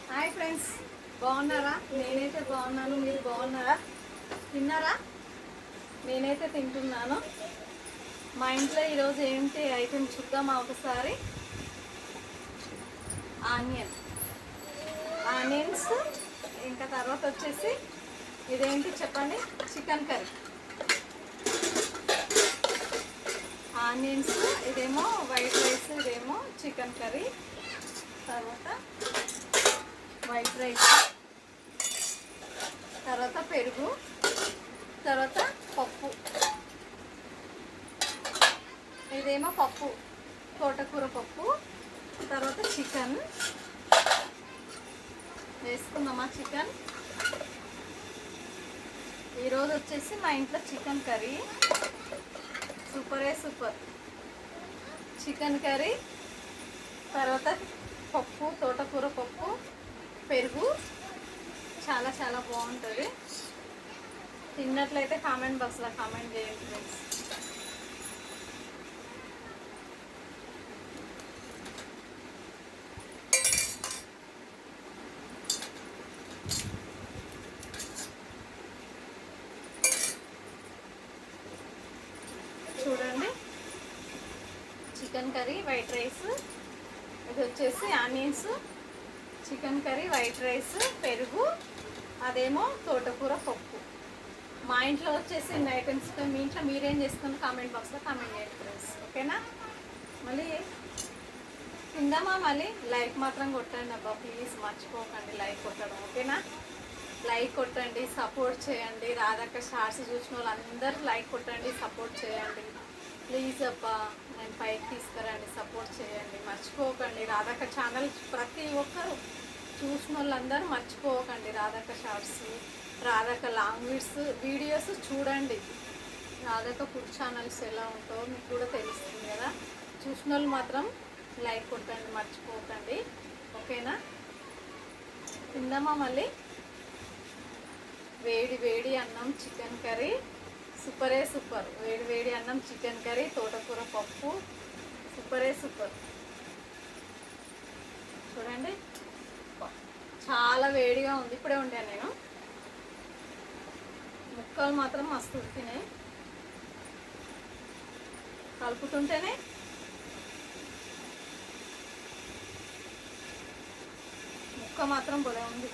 Hi friends, బాగున్నారా? నేనైతే బాగున్నాను. మీరు బాగున్నారా? తిన్నారా? నేనైతే తింటున్నాను. మా ఇంట్లో ఈరోజు ఏంటి ఐటెం చూద్దామా ఒకసారి. ఆనియన్స్, ఇంకా తర్వాత వచ్చేసి ఇదేంటి చెప్పండి, చికెన్ కర్రీ. ఆనియన్స్, ఇదేమో వైట్ రైస్, ఇదేమో చికెన్ కర్రీ. తర్వాత వైట్ రైస్, తర్వాత పెరుగు, తర్వాత పప్పు. ఇదేమో పప్పు, తోటకూర పప్పు. తర్వాత చికెన్ వేసుకుందామా. చికెన్ ఈరోజు వచ్చేసి మా ఇంట్లో chicken curry. Super chicken curry. తర్వాత పప్పు, తోటకూర పప్పు, పెరుగు. చాలా చాలా బాగుంటుంది. తిన్నట్లయితే కామెంట్ బాక్స్లో కామెంట్ చేయండి ఫ్రెండ్స్. చూడండి, చికెన్ కర్రీ, వైట్ రైస్. ఇది వచ్చేసి onions, chicken curry, white rice, పెరుగు, అదేమో తోటకూర పప్పు. మా ఇంట్లో వచ్చేసి ఇన్ని ఐటమ్స్. మీ ఇంట్లో మీరేం చేసుకుని కామెంట్ బాక్స్లో కామెంట్ చేయండి ఫ్రెండ్స్. ఓకేనా? మళ్ళీ తిందామా? మళ్ళీ లైక్ మాత్రం కొట్టండి అబ్బా, ప్లీజ్ మర్చిపోకండి లైక్ కొట్టడం. ఓకేనా? లైక్ కొట్టండి, సపోర్ట్ చేయండి. రాధక్క షార్ట్స్ చూసిన వాళ్ళందరూ లైక్ కొట్టండి, సపోర్ట్ చేయండి ప్లీజ్ అబ్బా. నేను పైకి తీసుకురండి, సపోర్ట్ చేయండి. మర్చిపోకండి రాధక్క ఛానల్ ప్రతి ఒక్కరు చూసిన వాళ్ళందరూ మర్చిపోకండి. రాధక్క షార్ట్స్, రాధక్క లాంగ్ వీడియోస్ చూడండి. రాధక్క ఫుడ్ ఛానల్స్ ఎలా ఉంటాయో మీకు కూడా తెలుస్తుంది కదా. చూసిన వాళ్ళు మాత్రం లైక్ కొట్టండి, మర్చిపోకండి. ఓకేనా? తిందామా మళ్ళీ. వేడి వేడి అన్నం, చికెన్ కర్రీ. సూపర్. వేడి వేడి అన్నం, చికెన్ కర్రీ, తోటకూర పప్పు. సూపర్. చూడండి, చాలా వేడిగా ఉంది. ఇప్పుడే వండాను నేను. ముక్కలు మాత్రం మస్తు ఉడికినాయి. కలుపుతుంటేనే ముక్క మాత్రం భలే ఉంది.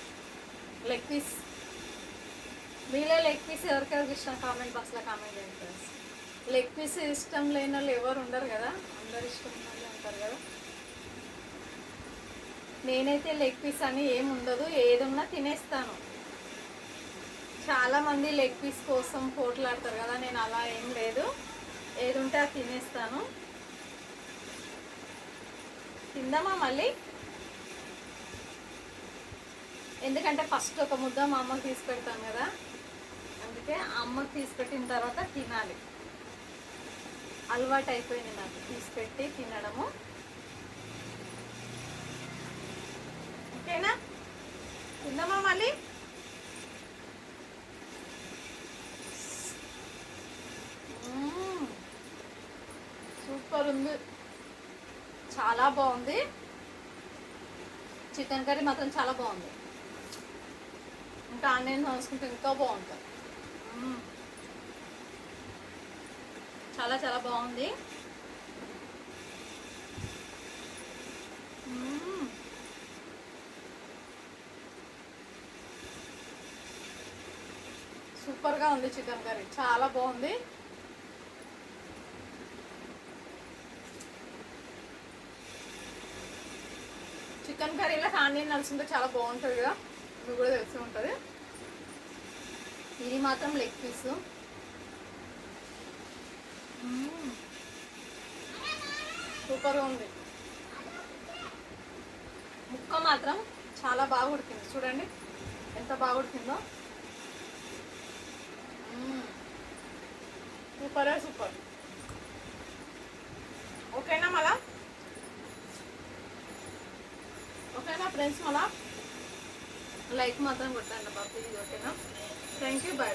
Leg piece. మీలో లెగ్ పీస్ ఎవరికెవరికి ఇష్టం కామెంట్ బాక్స్లో కామెంట్ చేయండి ఫ్రెండ్స్. లెగ్ పీస్ ఇష్టం లేని వాళ్ళు ఎవరు ఉండరు కదా, అందరు ఇష్టం ఉన్న వాళ్ళు ఉంటారు కదా. నేనైతే లెగ్ పీస్ అని ఏమి ఉండదు, ఏది ఉన్నా తినేస్తాను. చాలామంది లెగ్ పీస్ కోసం పోట్లాడతారు కదా, నేను అలా ఏం లేదు, ఏది ఉంటే అది తినేస్తాను. తిందామా మళ్ళీ. ఎందుకంటే ఫస్ట్ ఒక ముద్ద మా అమ్మకి తీసి పెడతాను కదా, అందుకే అమ్మకి తీసి పెట్టిన తర్వాత తినాలి. అలవాటు అయిపోయింది నాకు తీసి పెట్టి తినడము. ఓకేనా? తిందామా మళ్ళీ. సూపర్ ఉంది, చాలా బాగుంది. చికెన్ కర్రీ మాత్రం చాలా బాగుంది. ఇంకా ఆనియన్ వేసుకుంటే ఇంకా బాగుంటుంది. చాలా చాలా బాగుంది. సూపర్గా ఉంది చికెన్ కర్రీ, చాలా బాగుంది. చికెన్ కర్రీలో ఆనియన్ నలుసుంటే చాలా బాగుంటుంది కదా, మీకు కూడా తెలిసి ఉంటుంది. ఇది మాత్రం లెగ్ పీసు. సూపర్గా ఉంది. ముక్క మాత్రం చాలా బాగా ఉడికింది. చూడండి ఎంత బాగా ఉడికిందో. సూపర్. ఓకేనా ఫ్రెండ్స్, మళ్ళా లైక్ మాత్రం కొట్టండి బాబు ప్లీజ్. ఓకేనా? Thank you, bye.